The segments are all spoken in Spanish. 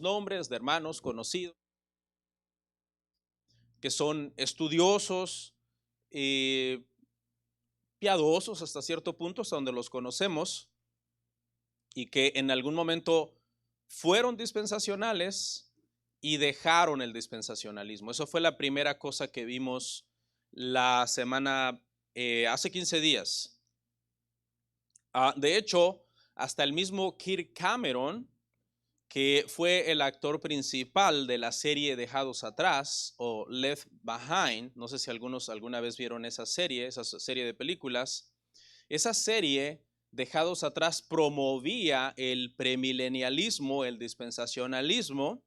nombres de hermanos conocidos que son estudiosos, eh, piadosos hasta cierto punto, hasta donde los conocemos, y que en algún momento fueron dispensacionales y dejaron el dispensacionalismo. Eso fue la primera cosa que vimos la semana, hace 15 días. De hecho, hasta el mismo Kirk Cameron, que fue el actor principal de la serie Dejados Atrás o Left Behind, no sé si algunos alguna vez vieron esa serie de películas. Esa serie, Dejados Atrás, promovía el premilenialismo, el dispensacionalismo.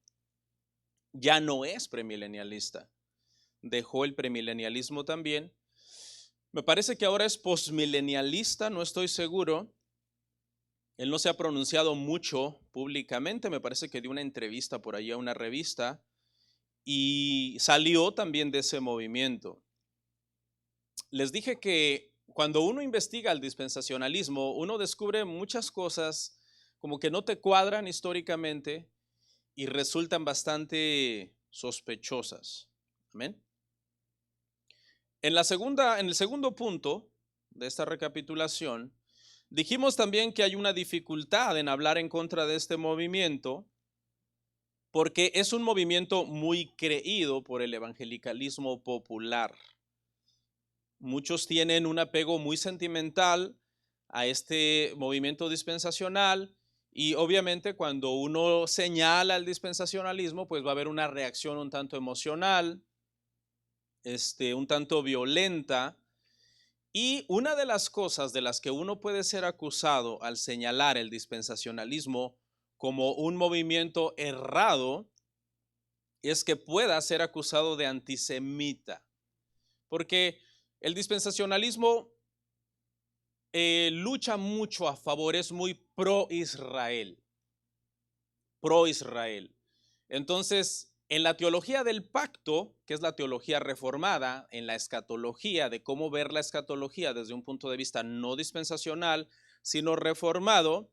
Ya no es premilenialista, dejó el premilenialismo también. Me parece que ahora es postmilenialista, no estoy seguro. Él no se ha pronunciado mucho públicamente, me parece que dio una entrevista por ahí a una revista y salió también de ese movimiento. Les dije que cuando uno investiga el dispensacionalismo, uno descubre muchas cosas como que no te cuadran históricamente y resultan bastante sospechosas. Amén. En el segundo punto de esta recapitulación, dijimos también que hay una dificultad en hablar en contra de este movimiento porque es un movimiento muy creído por el evangelicalismo popular. Muchos tienen un apego muy sentimental a este movimiento dispensacional y obviamente cuando uno señala el dispensacionalismo, pues va a haber una reacción un tanto emocional, un tanto violenta. Y una de las cosas de las que uno puede ser acusado al señalar el dispensacionalismo como un movimiento errado es que pueda ser acusado de antisemita, porque el dispensacionalismo lucha mucho a favor, es muy pro-Israel, pro-Israel. Entonces, en la teología del pacto, que es la teología reformada, en la escatología, de cómo ver la escatología desde un punto de vista no dispensacional, sino reformado,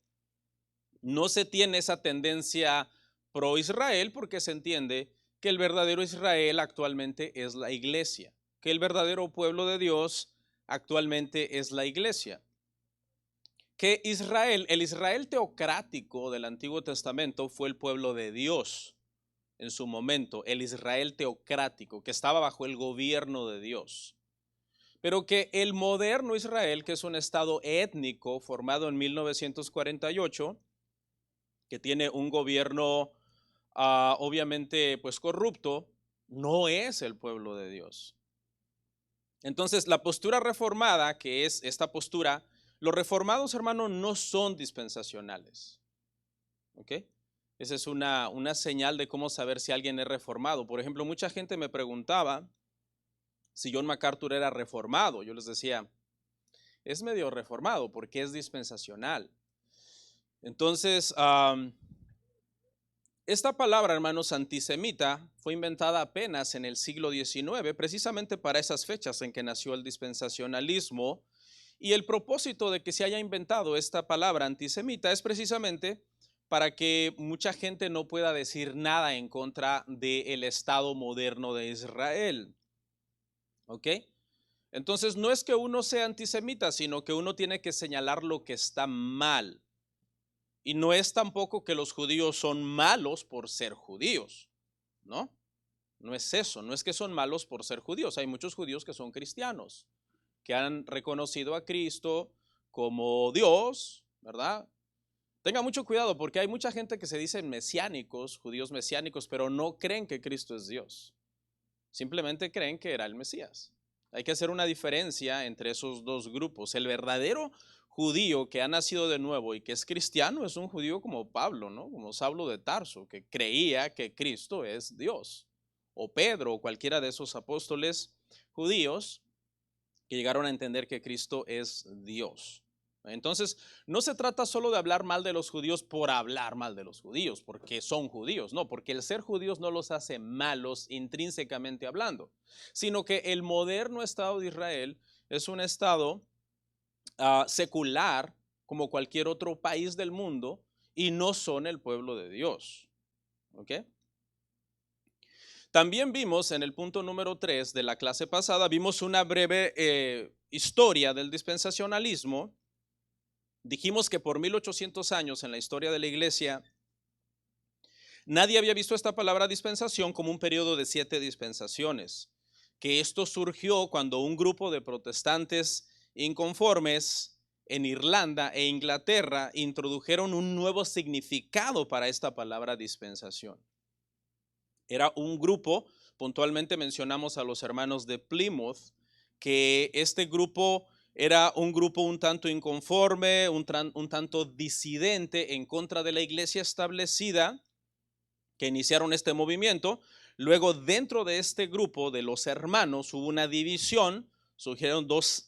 no se tiene esa tendencia pro-Israel porque se entiende que el verdadero Israel actualmente es la iglesia, que el verdadero pueblo de Dios actualmente es la iglesia. Que Israel, el Israel teocrático del Antiguo Testamento fue el pueblo de Dios en su momento, el Israel teocrático, que estaba bajo el gobierno de Dios. Pero que el moderno Israel, que es un estado étnico formado en 1948, que tiene un gobierno obviamente pues corrupto, no es el pueblo de Dios. Entonces, la postura reformada, que es esta postura, los reformados, hermano, no son dispensacionales. ¿Ok? Esa es una señal de cómo saber si alguien es reformado. Por ejemplo, mucha gente me preguntaba si John MacArthur era reformado. Yo les decía, es medio reformado porque es dispensacional. Entonces, esta palabra, hermanos, antisemita, fue inventada apenas en el siglo XIX, precisamente para esas fechas en que nació el dispensacionalismo. Y el propósito de que se haya inventado esta palabra antisemita es precisamente para que mucha gente no pueda decir nada en contra del Estado moderno de Israel. ¿Ok? Entonces no es que uno sea antisemita, sino que uno tiene que señalar lo que está mal. Y no es tampoco que los judíos son malos por ser judíos, ¿no? No es eso, no es que son malos por ser judíos. Hay muchos judíos que son cristianos, que han reconocido a Cristo como Dios, ¿verdad? Tenga mucho cuidado porque hay mucha gente que se dicen mesiánicos, judíos mesiánicos, pero no creen que Cristo es Dios. Simplemente creen que era el Mesías. Hay que hacer una diferencia entre esos dos grupos. El verdadero judío que ha nacido de nuevo y que es cristiano es un judío como Pablo, ¿no? Como Saulo de Tarso, que creía que Cristo es Dios. O Pedro o cualquiera de esos apóstoles judíos que llegaron a entender que Cristo es Dios. Entonces, no se trata solo de hablar mal de los judíos por hablar mal de los judíos, porque son judíos, no, porque el ser judíos no los hace malos intrínsecamente hablando, sino que el moderno Estado de Israel es un Estado secular como cualquier otro país del mundo y no son el pueblo de Dios. ¿Ok? También vimos en el punto número 3 de la clase pasada, vimos una breve historia del dispensacionalismo. Dijimos que por 1800 años en la historia de la iglesia, nadie había visto esta palabra dispensación como un periodo de 7 dispensaciones, que esto surgió cuando un grupo de protestantes inconformes en Irlanda e Inglaterra introdujeron un nuevo significado para esta palabra dispensación. Era un grupo, puntualmente mencionamos a los hermanos de Plymouth, que este grupo era un grupo un tanto inconforme, un tanto disidente en contra de la iglesia establecida, que iniciaron este movimiento. Luego, dentro de este grupo de los hermanos hubo una división, surgieron dos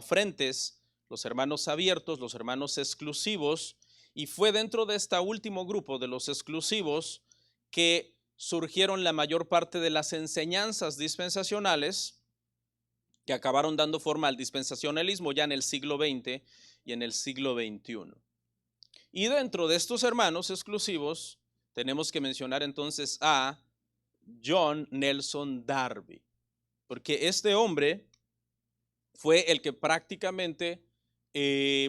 frentes, los hermanos abiertos, los hermanos exclusivos, y fue dentro de este último grupo de los exclusivos que surgieron la mayor parte de las enseñanzas dispensacionales que acabaron dando forma al dispensacionalismo ya en el siglo XX y en el siglo XXI. Y dentro de estos hermanos exclusivos tenemos que mencionar entonces a John Nelson Darby, porque este hombre fue el que prácticamente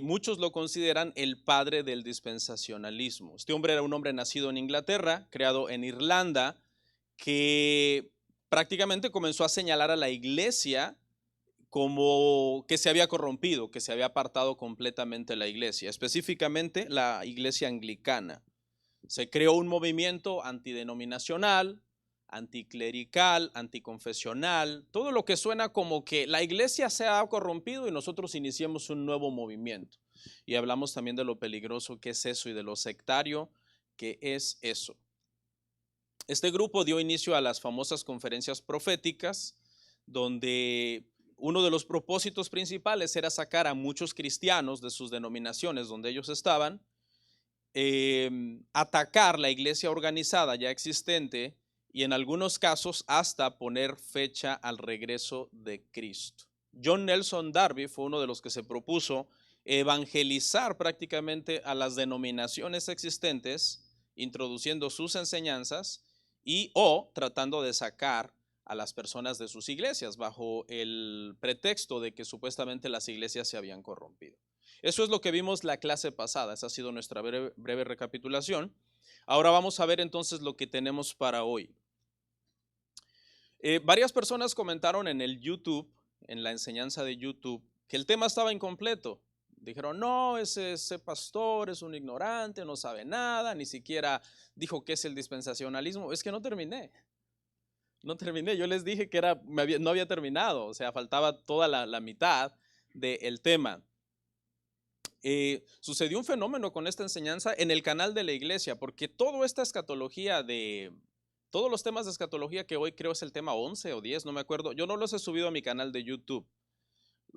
muchos lo consideran el padre del dispensacionalismo. Este hombre era un hombre nacido en Inglaterra, creado en Irlanda, que prácticamente comenzó a señalar a la iglesia como que se había corrompido, que se había apartado completamente la iglesia, específicamente la iglesia anglicana. Se creó un movimiento antidenominacional, anticlerical, anticonfesional, todo lo que suena como que la iglesia se ha corrompido y nosotros iniciemos un nuevo movimiento. Y hablamos también de lo peligroso que es eso y de lo sectario que es eso. Este grupo dio inicio a las famosas conferencias proféticas, donde uno de los propósitos principales era sacar a muchos cristianos de sus denominaciones donde ellos estaban, atacar la iglesia organizada ya existente y en algunos casos hasta poner fecha al regreso de Cristo. John Nelson Darby fue uno de los que se propuso evangelizar prácticamente a las denominaciones existentes, introduciendo sus enseñanzas y o tratando de sacar a las personas de sus iglesias bajo el pretexto de que supuestamente las iglesias se habían corrompido. Eso es lo que vimos la clase pasada. Esa ha sido nuestra breve recapitulación. Ahora vamos a ver entonces lo que tenemos para hoy. Varias personas comentaron en el YouTube, en la enseñanza de YouTube, que el tema estaba incompleto. Dijeron, no, ese pastor es un ignorante, no sabe nada, ni siquiera dijo qué es el dispensacionalismo. Es que no terminé. Yo les dije que no había terminado, o sea, faltaba toda la mitad del tema. Sucedió un fenómeno con esta enseñanza en el canal de la iglesia, porque toda esta escatología todos los temas de escatología que hoy creo es el tema 11 o 10, no me acuerdo, yo no los he subido a mi canal de YouTube,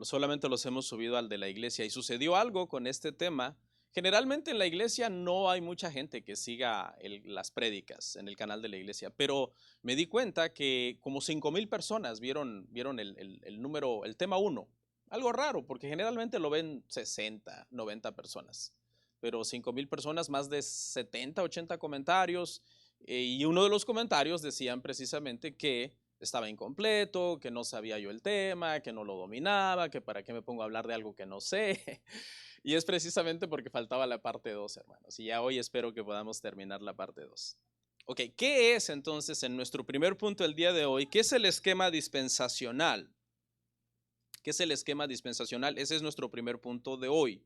solamente los hemos subido al de la iglesia, y sucedió algo con este tema. Generalmente en la iglesia no hay mucha gente que siga las prédicas en el canal de la iglesia, pero me di cuenta que como 5,000 personas vieron el número, el tema 1. Algo raro, porque generalmente lo ven 60, 90 personas, pero 5,000 personas, más de 70, 80 comentarios, y uno de los comentarios decían precisamente que estaba incompleto, que no sabía yo el tema, que no lo dominaba, que para qué me pongo a hablar de algo que no sé. Y es precisamente porque faltaba la parte 2, hermanos. Y ya hoy espero que podamos terminar la parte 2. Ok, ¿qué es entonces en nuestro primer punto el día de hoy? ¿Qué es el esquema dispensacional? ¿Qué es el esquema dispensacional? Ese es nuestro primer punto de hoy.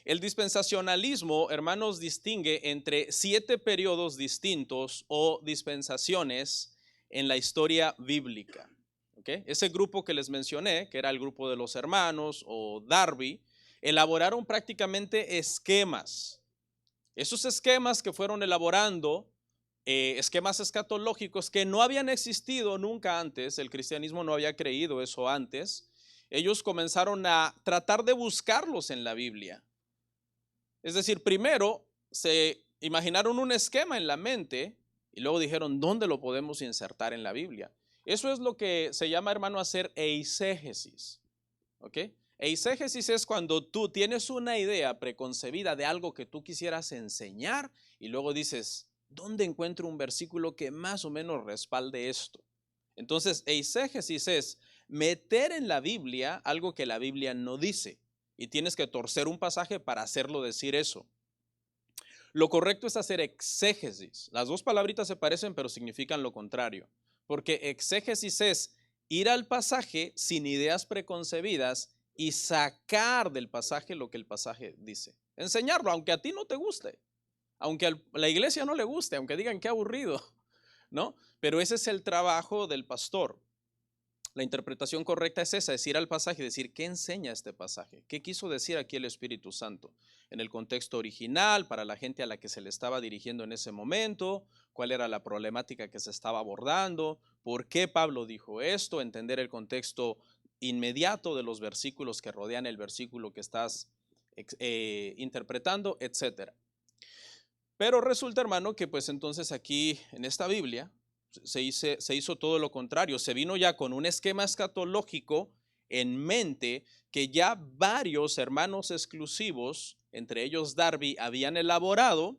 El dispensacionalismo, hermanos, distingue entre 7 periodos distintos o dispensaciones en la historia bíblica. ¿Okay? Ese grupo que les mencioné, que era el grupo de los hermanos o Darby, elaboraron prácticamente esquemas. Esos esquemas que fueron elaborando, esquemas escatológicos que no habían existido nunca antes, el cristianismo no había creído eso antes, ellos comenzaron a tratar de buscarlos en la Biblia. Es decir, primero se imaginaron un esquema en la mente y luego dijeron, ¿dónde lo podemos insertar en la Biblia? Eso es lo que se llama, hermano, hacer eisegesis. ¿Ok? Eisegesis es cuando tú tienes una idea preconcebida de algo que tú quisieras enseñar y luego dices, ¿dónde encuentro un versículo que más o menos respalde esto? Entonces, eisegesis es meter en la Biblia algo que la Biblia no dice, y tienes que torcer un pasaje para hacerlo decir eso. Lo correcto es hacer exégesis. Las dos palabritas se parecen, pero significan lo contrario. Porque exégesis es ir al pasaje sin ideas preconcebidas y sacar del pasaje lo que el pasaje dice. Enseñarlo, aunque a ti no te guste, aunque a la iglesia no le guste, aunque digan qué aburrido, ¿no? Pero ese es el trabajo del pastor. La interpretación correcta es esa, es ir al pasaje y decir, ¿qué enseña este pasaje? ¿Qué quiso decir aquí el Espíritu Santo? En el contexto original, para la gente a la que se le estaba dirigiendo en ese momento, cuál era la problemática que se estaba abordando, por qué Pablo dijo esto, entender el contexto inmediato de los versículos que rodean el versículo que estás interpretando, etc. Pero resulta, hermano, que pues entonces aquí en esta Biblia se hizo todo lo contrario, se vino ya con un esquema escatológico en mente que ya varios hermanos exclusivos, entre ellos Darby, habían elaborado.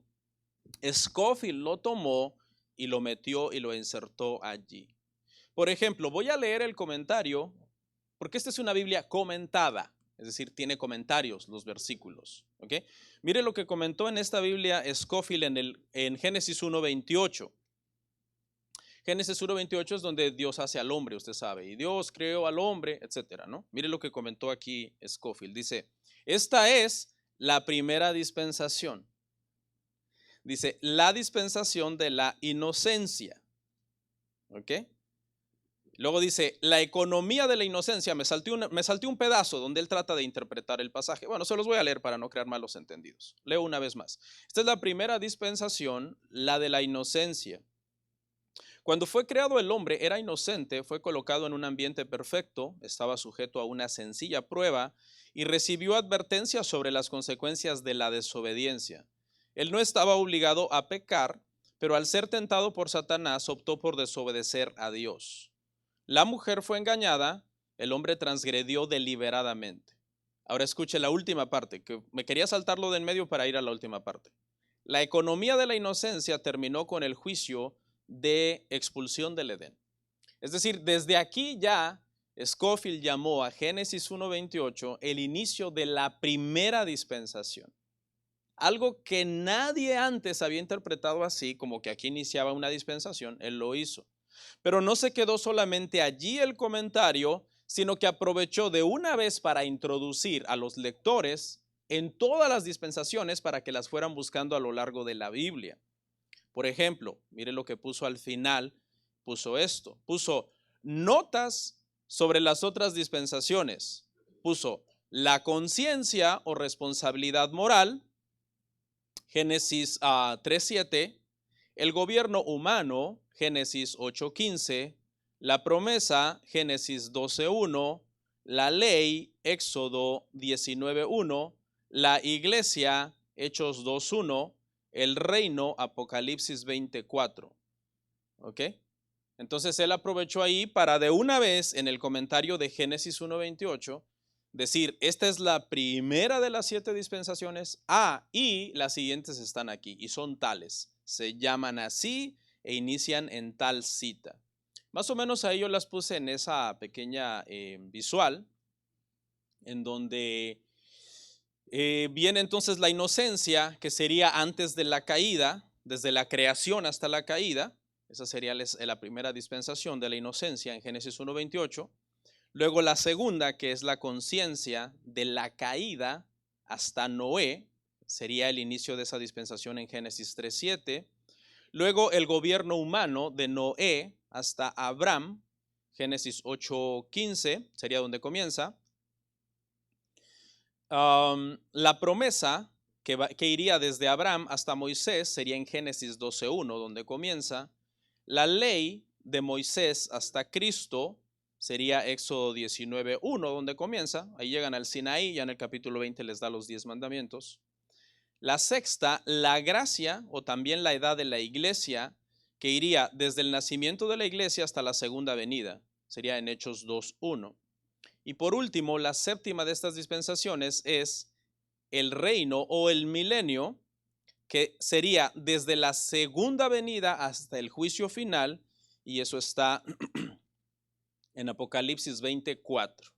Scofield lo tomó y lo metió y lo insertó allí. Por ejemplo, voy a leer el comentario, porque esta es una Biblia comentada, es decir, tiene comentarios los versículos. ¿Okay? Mire lo que comentó en esta Biblia Scofield en Génesis 1:28. Génesis 1:28 es donde Dios hace al hombre, usted sabe, y Dios creó al hombre, etcétera, ¿no? Mire lo que comentó aquí Scofield. Dice, esta es la primera dispensación. Dice, la dispensación de la inocencia. ¿Ok? Luego dice, la economía de la inocencia. Me salté un pedazo donde él trata de interpretar el pasaje. Bueno, se los voy a leer para no crear malos entendidos. Leo una vez más. Esta es la primera dispensación, la de la inocencia. Cuando fue creado el hombre, era inocente, fue colocado en un ambiente perfecto, estaba sujeto a una sencilla prueba y recibió advertencias sobre las consecuencias de la desobediencia. Él no estaba obligado a pecar, pero al ser tentado por Satanás optó por desobedecer a Dios. La mujer fue engañada, el hombre transgredió deliberadamente. Ahora escuche la última parte, que me quería saltarlo de en medio para ir a la última parte. La economía de la inocencia terminó con el juicio de expulsión del Edén. Es decir, desde aquí ya Scofield llamó a Génesis 1:28 el inicio de la primera dispensación. Algo que nadie antes había interpretado así, como que aquí iniciaba una dispensación, él lo hizo. Pero no se quedó solamente allí el comentario, sino que aprovechó de una vez para introducir a los lectores en todas las dispensaciones para que las fueran buscando a lo largo de la Biblia. Por ejemplo, mire lo que puso al final, puso esto, puso notas sobre las otras dispensaciones, puso la conciencia o responsabilidad moral, Génesis 3:7, el gobierno humano, Génesis 8:15, la promesa, Génesis 12:1, la ley, Éxodo 19:1, la iglesia, Hechos 2:1, el reino, Apocalipsis 24. ¿Ok? Entonces él aprovechó ahí para de una vez en el comentario de Génesis 1:28 decir, esta es la primera de las 7 dispensaciones, y las siguientes están aquí y son tales, se llaman así e inician en tal cita. Más o menos ahí yo las puse en esa pequeña visual en donde viene entonces la inocencia, que sería antes de la caída, desde la creación hasta la caída. Esa sería la primera dispensación de la inocencia en Génesis 1:28. Luego la segunda, que es la conciencia de la caída hasta Noé, sería el inicio de esa dispensación en Génesis 3:7. Luego el gobierno humano de Noé hasta Abraham, Génesis 8:15, sería donde comienza. La promesa que iría desde Abraham hasta Moisés sería en Génesis 12:1, donde comienza. La ley de Moisés hasta Cristo sería Éxodo 19:1, donde comienza. Ahí llegan al Sinaí, ya en el capítulo 20 les da los 10 mandamientos. La sexta, la gracia o también la edad de la iglesia, que iría desde el nacimiento de la iglesia hasta la segunda venida, sería en Hechos 2:1. Y por último, la séptima de estas dispensaciones es el reino o el milenio, que sería desde la segunda venida hasta el juicio final, y eso está en Apocalipsis 24.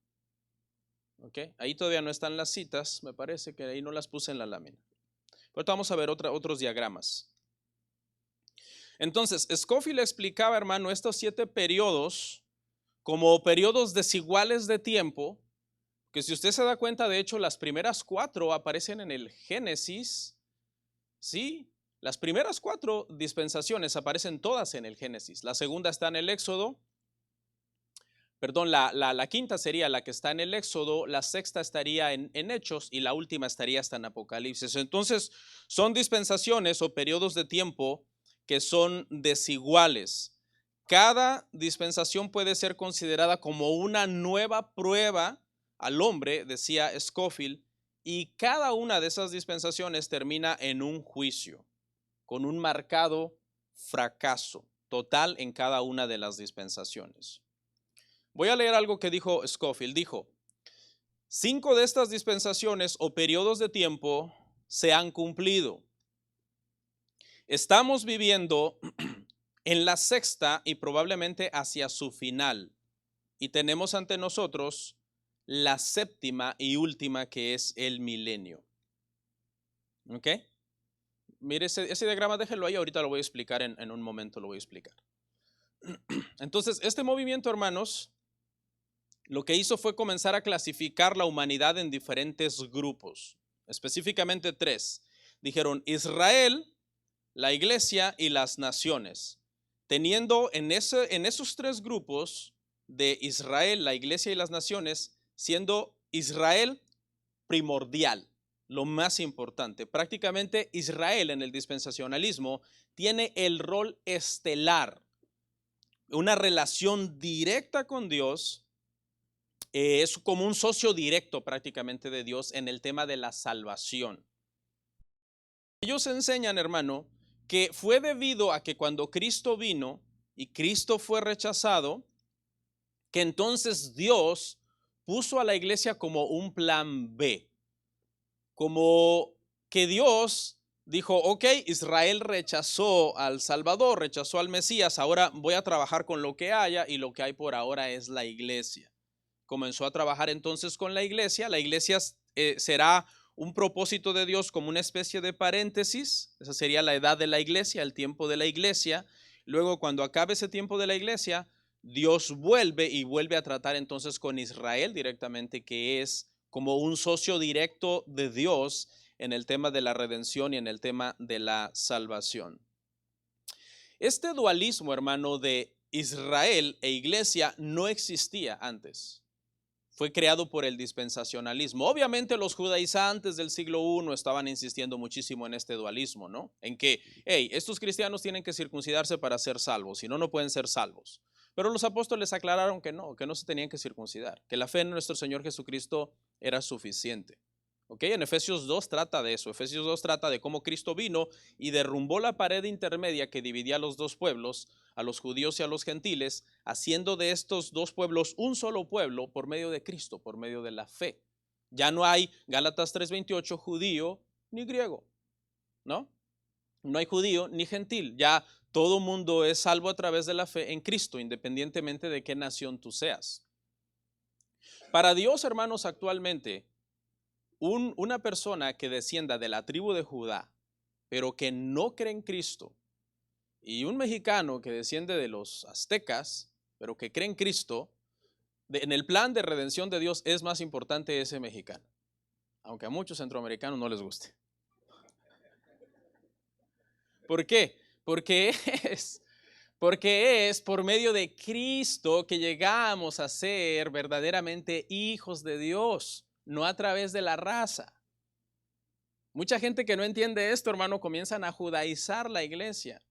¿Okay? Ahí todavía no están las citas, me parece que ahí no las puse en la lámina. Pero vamos a ver otros diagramas. Entonces, Scofield explicaba, hermano, estos 7 periodos como periodos desiguales de tiempo, que si usted se da cuenta, de hecho, las primeras 4 aparecen en el Génesis. Sí, las primeras 4 dispensaciones aparecen todas en el Génesis. La segunda está en el Éxodo. Perdón, la quinta sería la que está en el Éxodo, la sexta estaría en Hechos y la última estaría hasta en Apocalipsis. Entonces, son dispensaciones o periodos de tiempo que son desiguales. Cada dispensación puede ser considerada como una nueva prueba al hombre, decía Scofield, y cada una de esas dispensaciones termina en un juicio, con un marcado fracaso total en cada una de las dispensaciones. Voy a leer algo que dijo Scofield. Dijo, 5 de estas dispensaciones o periodos de tiempo se han cumplido. Estamos viviendo en la sexta y probablemente hacia su final. Y tenemos ante nosotros la séptima y última, que es el milenio. ¿Ok? Mire ese diagrama, déjelo ahí, ahorita lo voy a explicar en un momento, lo voy a explicar. Entonces, este movimiento, hermanos, lo que hizo fue comenzar a clasificar la humanidad en diferentes grupos, específicamente 3. Dijeron Israel, la iglesia y las naciones. Teniendo en esos 3 grupos de Israel, la iglesia y las naciones, siendo Israel primordial, lo más importante. Prácticamente Israel en el dispensacionalismo tiene el rol estelar, una relación directa con Dios. Es como un socio directo prácticamente de Dios en el tema de la salvación. Ellos enseñan, hermano, que fue debido a que cuando Cristo vino y Cristo fue rechazado, que entonces Dios puso a la iglesia como un plan B, como que Dios dijo, ok, Israel rechazó al Salvador, rechazó al Mesías, ahora voy a trabajar con lo que haya, y lo que hay por ahora es la iglesia. Comenzó a trabajar entonces con la iglesia será un propósito de Dios como una especie de paréntesis. Esa sería la edad de la iglesia, el tiempo de la iglesia. Luego, cuando acabe ese tiempo de la iglesia, Dios vuelve a tratar entonces con Israel directamente, que es como un socio directo de Dios en el tema de la redención y en el tema de la salvación. Este dualismo, hermano, de Israel e iglesia no existía antes. Fue creado por el dispensacionalismo. Obviamente los judaizantes del siglo I estaban insistiendo muchísimo en este dualismo, ¿no? En que, hey, estos cristianos tienen que circuncidarse para ser salvos, si no, no pueden ser salvos. Pero los apóstoles aclararon que no se tenían que circuncidar, que la fe en nuestro Señor Jesucristo era suficiente. ¿Ok? En Efesios 2 trata de eso. Efesios 2 trata de cómo Cristo vino y derrumbó la pared intermedia que dividía a los dos pueblos, a los judíos y a los gentiles, haciendo de estos dos pueblos un solo pueblo por medio de Cristo, por medio de la fe. Ya no hay, Gálatas 3:28, judío ni griego, ¿no? No hay judío ni gentil. Ya todo mundo es salvo a través de la fe en Cristo, independientemente de qué nación tú seas. Para Dios, hermanos, actualmente, una persona que descienda de la tribu de Judá, pero que no cree en Cristo, y un mexicano que desciende de los aztecas, pero que cree en Cristo, en el plan de redención de Dios es más importante ese mexicano, aunque a muchos centroamericanos no les guste. ¿Por qué? Porque es por medio de Cristo que llegamos a ser verdaderamente hijos de Dios, no a través de la raza. Mucha gente que no entiende esto, hermano, comienzan a judaizar la iglesia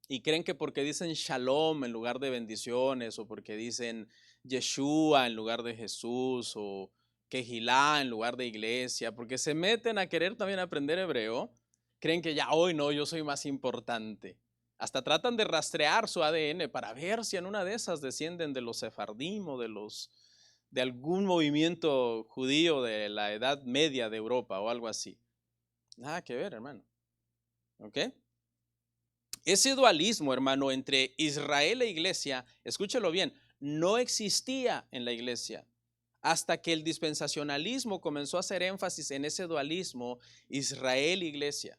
y creen que porque dicen shalom en lugar de bendiciones, o porque dicen Yeshua en lugar de Jesús, o Kehilá en lugar de iglesia, porque se meten a querer también aprender hebreo, creen que ya hoy no, yo soy más importante. Hasta tratan de rastrear su ADN para ver si en una de esas descienden de los sefardim o de algún movimiento judío de la Edad Media de Europa o algo así. Nada que ver, hermano. ¿Ok? Ese dualismo, hermano, entre Israel e iglesia, escúchelo bien, no existía en la iglesia. Hasta que el dispensacionalismo comenzó a hacer énfasis en ese dualismo Israel-iglesia.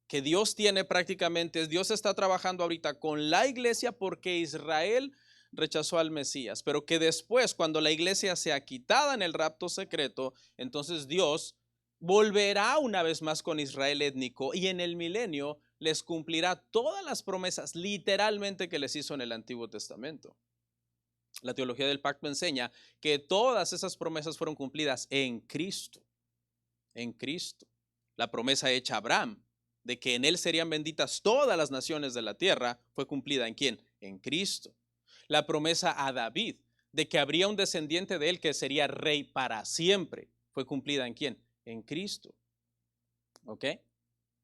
Que Dios tiene prácticamente, Dios está trabajando ahorita con la iglesia porque Israel rechazó al Mesías, pero que después, cuando la iglesia sea quitada en el rapto secreto, entonces Dios volverá una vez más con Israel étnico y en el milenio les cumplirá todas las promesas literalmente que les hizo en el Antiguo Testamento. La teología del pacto enseña que todas esas promesas fueron cumplidas en Cristo, en Cristo. La promesa hecha a Abraham de que en él serían benditas todas las naciones de la tierra fue cumplida ¿en quién? En Cristo. La promesa a David de que habría un descendiente de él que sería rey para siempre fue cumplida ¿en quién? En Cristo. ¿Ok?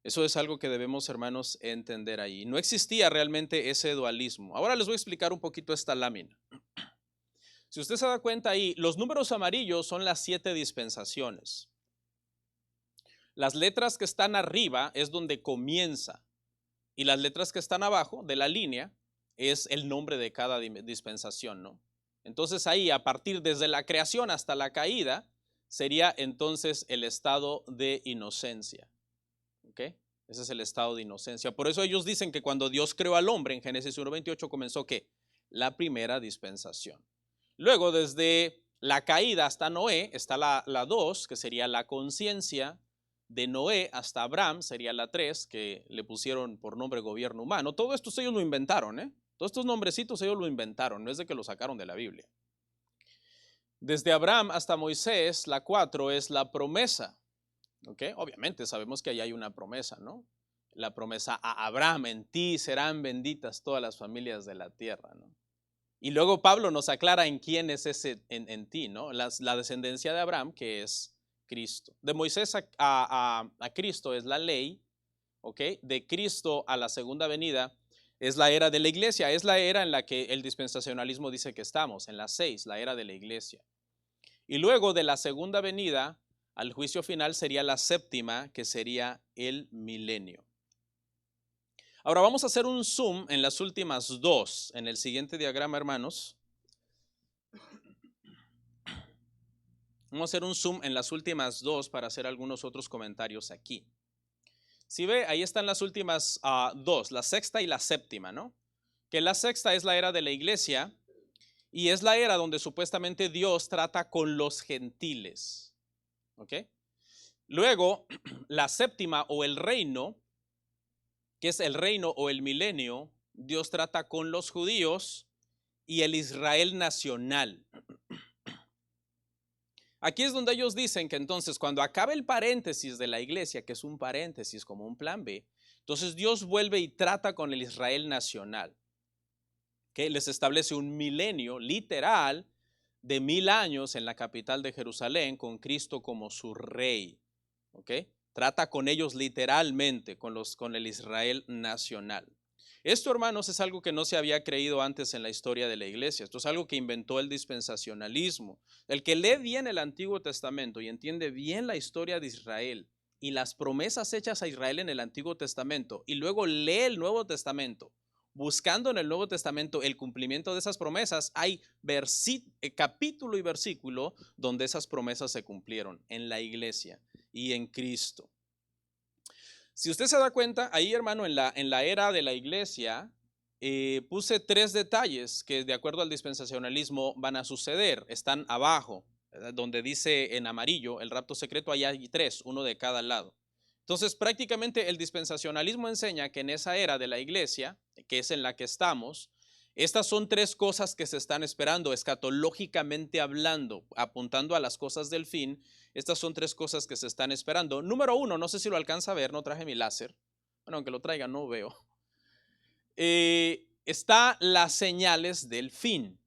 Eso es algo que debemos, hermanos, entender ahí. No existía realmente ese dualismo. Ahora les voy a explicar un poquito esta lámina. Si usted se da cuenta ahí, los números amarillos son las 7 dispensaciones. Las letras que están arriba es donde comienza y las letras que están abajo de la línea es el nombre de cada dispensación, ¿no? Entonces ahí, a partir desde la creación hasta la caída, sería entonces el estado de inocencia. ¿Ok? Ese es el estado de inocencia. Por eso ellos dicen que cuando Dios creó al hombre en Génesis 1:28 comenzó ¿qué? La primera dispensación. Luego, desde la caída hasta Noé, está la 2, que sería la conciencia. De Noé hasta Abraham sería la 3, que le pusieron por nombre gobierno humano. Todo esto ellos lo inventaron, ¿eh? Todos estos nombrecitos ellos lo inventaron, no es de que lo sacaron de la Biblia. Desde Abraham hasta Moisés, la 4 es la promesa. ¿Ok? Obviamente sabemos que ahí hay una promesa, ¿no? La promesa a Abraham, en ti serán benditas todas las familias de la tierra, ¿no? Y luego Pablo nos aclara en quién es ese en ti, ¿no? La descendencia de Abraham, que es Cristo. De Moisés a Cristo es la ley, ¿ok? De Cristo a la segunda venida es la era de la iglesia, es la era en la que el dispensacionalismo dice que estamos, en la 6, la era de la iglesia. Y luego de la segunda venida al juicio final sería la séptima, que sería el milenio. Ahora vamos a hacer un zoom en las últimas dos, en el siguiente diagrama, hermanos. Vamos a hacer un zoom en las últimas dos para hacer algunos otros comentarios aquí. Si ve, ahí están las últimas dos, la sexta y la séptima, ¿no? Que la sexta es la era de la iglesia y es la era donde supuestamente Dios trata con los gentiles. ¿Ok? Luego, la séptima o el reino, que es el reino o el milenio, Dios trata con los judíos y el Israel nacional. Aquí es donde ellos dicen que entonces cuando acabe el paréntesis de la iglesia, que es un paréntesis como un plan B, entonces Dios vuelve y trata con el Israel nacional, que les establece un milenio literal de 1000 años en la capital de Jerusalén con Cristo como su rey. ¿Ok? Trata con ellos literalmente, con el Israel nacional. Esto, hermanos, es algo que no se había creído antes en la historia de la iglesia. Esto es algo que inventó el dispensacionalismo. El que lee bien el Antiguo Testamento y entiende bien la historia de Israel y las promesas hechas a Israel en el Antiguo Testamento y luego lee el Nuevo Testamento, buscando en el Nuevo Testamento el cumplimiento de esas promesas, hay capítulo y versículo donde esas promesas se cumplieron en la iglesia y en Cristo. Si usted se da cuenta, ahí, hermano, en la era de la iglesia, puse 3 detalles que de acuerdo al dispensacionalismo van a suceder. Están abajo, ¿verdad? Donde dice en amarillo el rapto secreto, ahí hay 3, uno de cada lado. Entonces, prácticamente el dispensacionalismo enseña que en esa era de la iglesia, que es en la que estamos, estas son 3 cosas que se están esperando, escatológicamente hablando, apuntando a las cosas del fin. Estas son 3 cosas que se están esperando. Número 1, no sé si lo alcanza a ver, no traje mi láser. Bueno, aunque lo traiga, no veo. Está las señales del fin.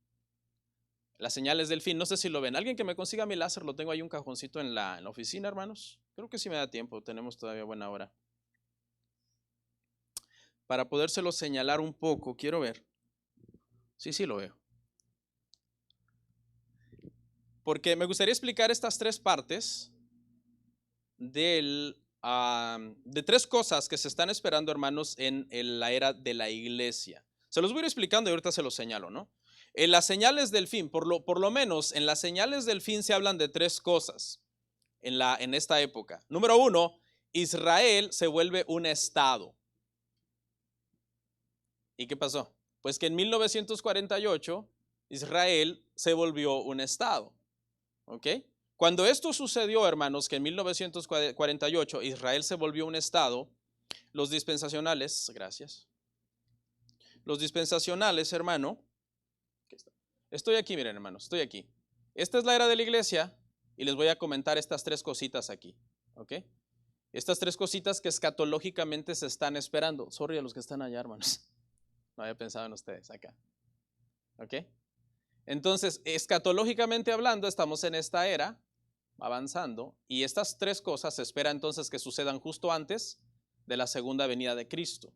Las señales del fin, no sé si lo ven. Alguien que me consiga mi láser, lo tengo ahí un cajoncito en la oficina, hermanos. Creo que sí me da tiempo, tenemos todavía buena hora. Para podérselo señalar un poco, quiero ver. Sí lo veo. Porque me gustaría explicar estas 3 partes del de tres cosas que se están esperando, hermanos, en la era de la iglesia. Se los voy a ir explicando y ahorita se los señalo, ¿no? En las señales del fin, por lo menos en las señales del fin se hablan de tres cosas en esta época. Número uno, Israel se vuelve un estado. ¿Y qué pasó? Pues que en 1948 Israel se volvió un estado. ¿Ok? Cuando esto sucedió, hermanos, que en 1948 Israel se volvió un estado, los dispensacionales, gracias, los dispensacionales, hermano, estoy aquí, miren, hermanos, estoy aquí. Esta es la era de la iglesia y les voy a comentar estas tres cositas aquí, ¿ok? Estas tres cositas que escatológicamente se están esperando. Sorry a los que están allá, hermanos. No había pensado en ustedes acá, ¿ok? Entonces, escatológicamente hablando, estamos en esta era avanzando y estas tres cosas se espera entonces que sucedan justo antes de la segunda venida de Cristo.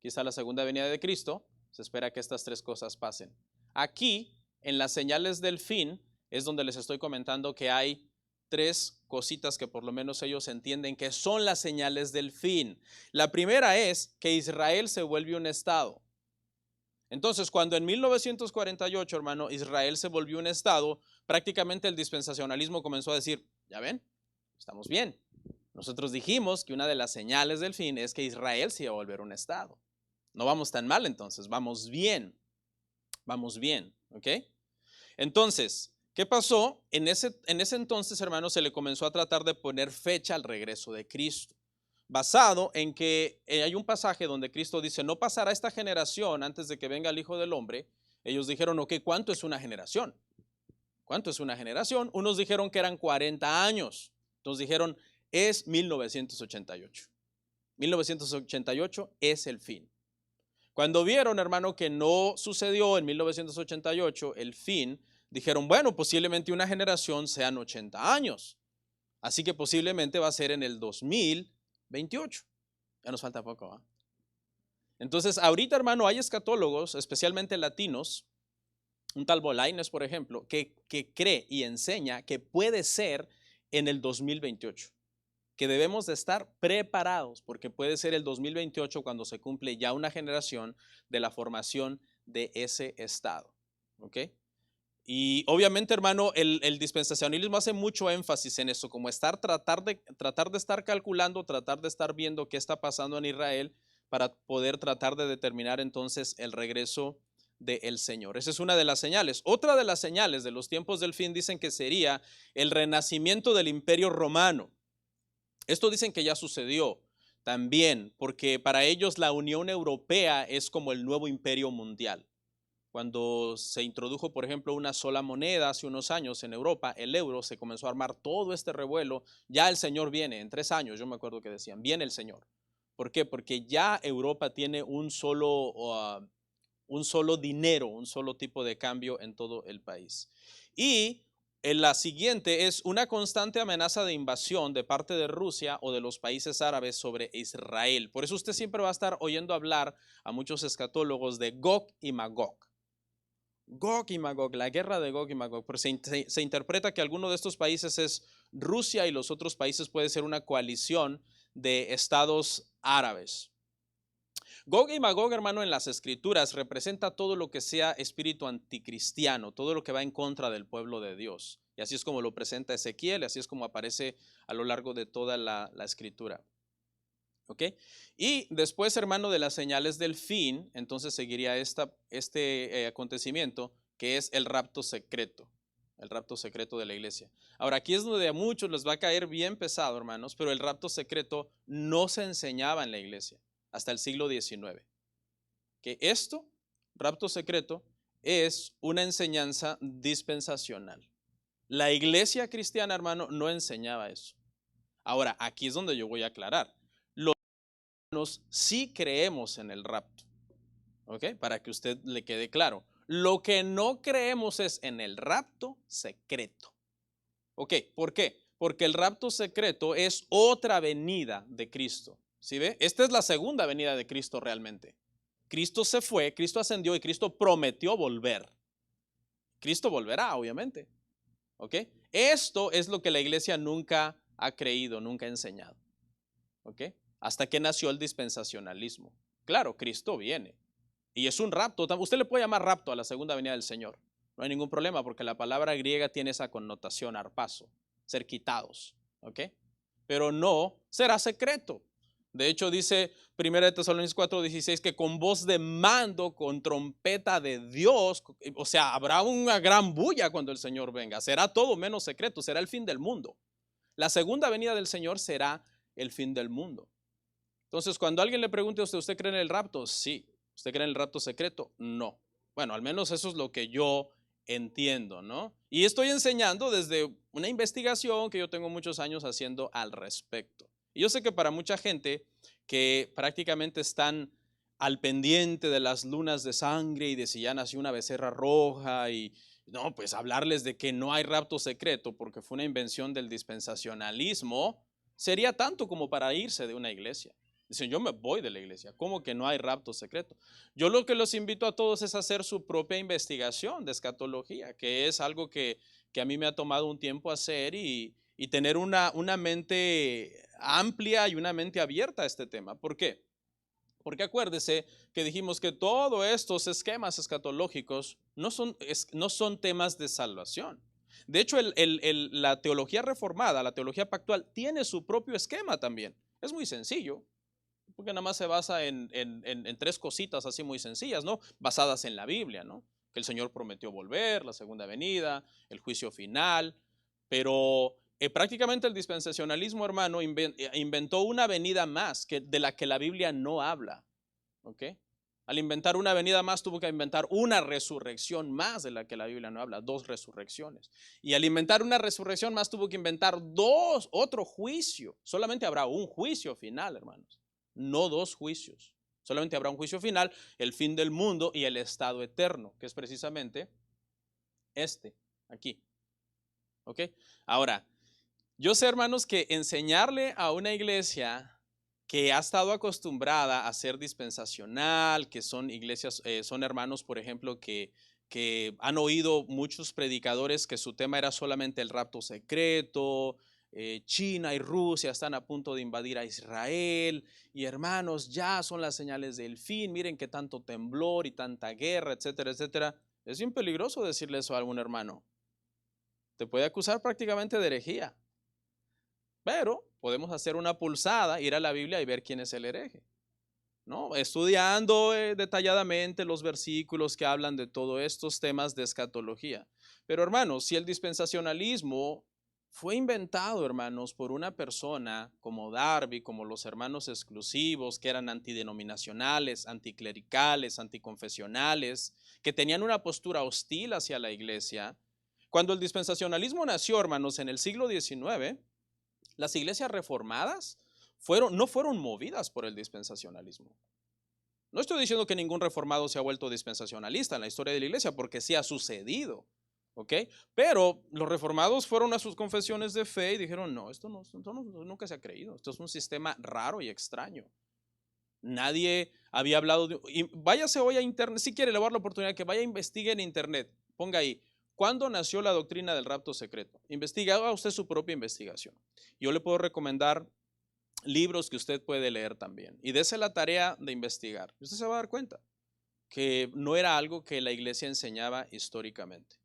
Quizá la segunda venida de Cristo se espera que estas tres cosas pasen. Aquí, en las señales del fin, es donde les estoy comentando que hay tres cositas que por lo menos ellos entienden que son las señales del fin. La primera es que Israel se vuelve un estado. Entonces, cuando en 1948, hermano, Israel se volvió un estado, prácticamente el dispensacionalismo comenzó a decir, ya ven, estamos bien. Nosotros dijimos que una de las señales del fin es que Israel se iba a volver un estado. No vamos tan mal entonces, vamos bien, ¿ok? Entonces, ¿qué pasó? En ese entonces, hermano, se le comenzó a tratar de poner fecha al regreso de Cristo, basado en que hay un pasaje donde Cristo dice, no pasará esta generación antes de que venga el Hijo del Hombre. Ellos dijeron, ok, ¿cuánto es una generación? ¿Cuánto es una generación? Unos dijeron que eran 40 años, entonces dijeron, es 1988. 1988 es el fin. Cuando vieron, hermano, que no sucedió en 1988 el fin, dijeron, bueno, posiblemente una generación sean 80 años. Así que posiblemente va a ser en el 2028. Ya nos falta poco, ¿eh? Entonces, ahorita, hermano, hay escatólogos, especialmente latinos, un tal Bolaines, por ejemplo, que cree y enseña que puede ser en el 2028. Que debemos de estar preparados porque puede ser el 2028 cuando se cumple ya una generación de la formación de ese estado. ¿Ok? Y obviamente, hermano, el dispensacionalismo hace mucho énfasis en eso, como tratar de estar calculando, tratar de estar viendo qué está pasando en Israel para poder tratar de determinar entonces el regreso del Señor. Esa es una de las señales. Otra de las señales de los tiempos del fin dicen que sería el renacimiento del Imperio Romano. Esto dicen que ya sucedió también, porque para ellos la Unión Europea es como el nuevo imperio mundial. Cuando se introdujo, por ejemplo, una sola moneda hace unos años en Europa, el euro, se comenzó a armar todo este revuelo. Ya el Señor viene, en 3 años, yo me acuerdo que decían, viene el Señor. ¿Por qué? Porque ya Europa tiene un solo dinero, un solo tipo de cambio en todo el país. Y en la siguiente es una constante amenaza de invasión de parte de Rusia o de los países árabes sobre Israel. Por eso usted siempre va a estar oyendo hablar a muchos escatólogos de Gog y Magog. Gog y Magog, la guerra de Gog y Magog, pero se interpreta que alguno de estos países es Rusia y los otros países puede ser una coalición de estados árabes. Gog y Magog, hermano, en las escrituras representa todo lo que sea espíritu anticristiano, todo lo que va en contra del pueblo de Dios. Y así es como lo presenta Ezequiel, y así es como aparece a lo largo de toda la escritura. ¿Ok? Y después, hermano, de las señales del fin, entonces seguiría este acontecimiento que es el rapto secreto de la iglesia. Ahora, aquí es donde a muchos les va a caer bien pesado, hermanos, pero el rapto secreto no se enseñaba en la iglesia hasta el siglo XIX. Que esto, rapto secreto, es una enseñanza dispensacional. La iglesia cristiana, hermano, no enseñaba eso. Ahora, aquí es donde yo voy a aclarar. Los cristianos sí creemos en el rapto, ¿ok? Para que usted le quede claro. Lo que no creemos es en el rapto secreto. ¿Ok? ¿Por qué? Porque el rapto secreto es otra venida de Cristo. ¿Sí ve? Esta es la segunda venida de Cristo realmente. Cristo se fue, Cristo ascendió y Cristo prometió volver. Cristo volverá, obviamente. ¿Ok? Esto es lo que la iglesia nunca ha creído, nunca ha enseñado. ¿ok? Hasta que nació el dispensacionalismo. Claro, Cristo viene. Y es un rapto. Usted le puede llamar rapto a la segunda venida del Señor. No hay ningún problema porque la palabra griega tiene esa connotación, arpazo, ser quitados, ¿ok? Pero no será secreto. De hecho, dice 1 Tesalonicenses 4:16 que con voz de mando, con trompeta de Dios, o sea, habrá una gran bulla cuando el Señor venga. Será todo menos secreto, será el fin del mundo. La segunda venida del Señor será el fin del mundo. Entonces, cuando alguien le pregunte a usted, ¿usted cree en el rapto? Sí. ¿Usted cree en el rapto secreto? No. Bueno, al menos eso es lo que yo entiendo, ¿no? Y estoy enseñando desde una investigación que yo tengo muchos años haciendo al respecto. Y yo sé que para mucha gente que prácticamente están al pendiente de las lunas de sangre y de si ya nació una becerra roja y no, pues hablarles de que no hay rapto secreto porque fue una invención del dispensacionalismo, sería tanto como para irse de una iglesia. Dicen, yo me voy de la iglesia. ¿Cómo que no hay rapto secreto? Yo lo que los invito a todos es a hacer su propia investigación de escatología, que es algo que a mí me ha tomado un tiempo hacer y tener una mente amplia y una mente abierta a este tema. ¿Por qué? Porque acuérdese que dijimos que todos estos esquemas escatológicos no son temas de salvación. De hecho, la teología reformada, la teología pactual, tiene su propio esquema también. Es muy sencillo, porque nada más se basa en tres cositas así muy sencillas, ¿no? Basadas en la Biblia, ¿no? Que el Señor prometió volver, la segunda venida, el juicio final, pero prácticamente el dispensacionalismo, hermano, inventó una venida más de la que la Biblia no habla, ¿ok? Al inventar una venida más tuvo que inventar una resurrección más de la que la Biblia no habla, dos resurrecciones. Y al inventar una resurrección más tuvo que inventar otro juicio. Solamente habrá un juicio final, hermanos, no dos juicios. Solamente habrá un juicio final, el fin del mundo y el estado eterno, que es precisamente aquí. ¿Ok? Ahora, yo sé, hermanos, que enseñarle a una iglesia que ha estado acostumbrada a ser dispensacional, que son iglesias, son hermanos, por ejemplo, que han oído muchos predicadores que su tema era solamente el rapto secreto, China y Rusia están a punto de invadir a Israel, y hermanos, ya son las señales del fin, miren que tanto temblor y tanta guerra, etcétera, etcétera. Es bien peligroso decirle eso a algún hermano. Te puede acusar prácticamente de herejía. Pero podemos hacer una pulsada, ir a la Biblia y ver quién es el hereje, ¿no? Estudiando detalladamente los versículos que hablan de todos estos temas de escatología. Pero hermanos, si el dispensacionalismo fue inventado, hermanos, por una persona como Darby, como los hermanos exclusivos, que eran antidenominacionales, anticlericales, anticonfesionales, que tenían una postura hostil hacia la iglesia, cuando el dispensacionalismo nació, hermanos, en el siglo XIX, las iglesias reformadas no fueron movidas por el dispensacionalismo. No estoy diciendo que ningún reformado se ha vuelto dispensacionalista en la historia de la iglesia, porque sí ha sucedido, ¿ok? Pero los reformados fueron a sus confesiones de fe y dijeron, no, esto nunca se ha creído, esto es un sistema raro y extraño. Nadie había hablado y váyase hoy a internet, si quiere, le voy a dar la oportunidad que vaya a investigue en internet, ponga ahí, ¿cuándo nació la doctrina del rapto secreto? Investigue, haga usted su propia investigación. Yo le puedo recomendar libros que usted puede leer también y dése la tarea de investigar. Usted se va a dar cuenta que no era algo que la iglesia enseñaba históricamente.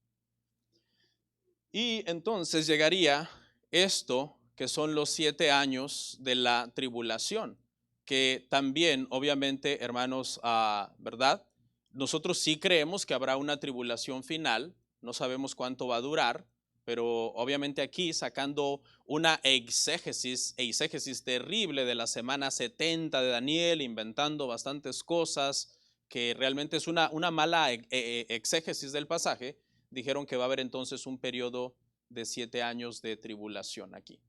Y entonces llegaría esto, que son los 7 años de la tribulación, que también, obviamente, hermanos, ¿verdad? Nosotros sí creemos que habrá una tribulación final, no sabemos cuánto va a durar, pero obviamente aquí sacando una exégesis terrible de la semana 70 de Daniel, inventando bastantes cosas, que realmente es una mala exégesis del pasaje, dijeron que va a haber entonces un periodo de 7 años de tribulación aquí.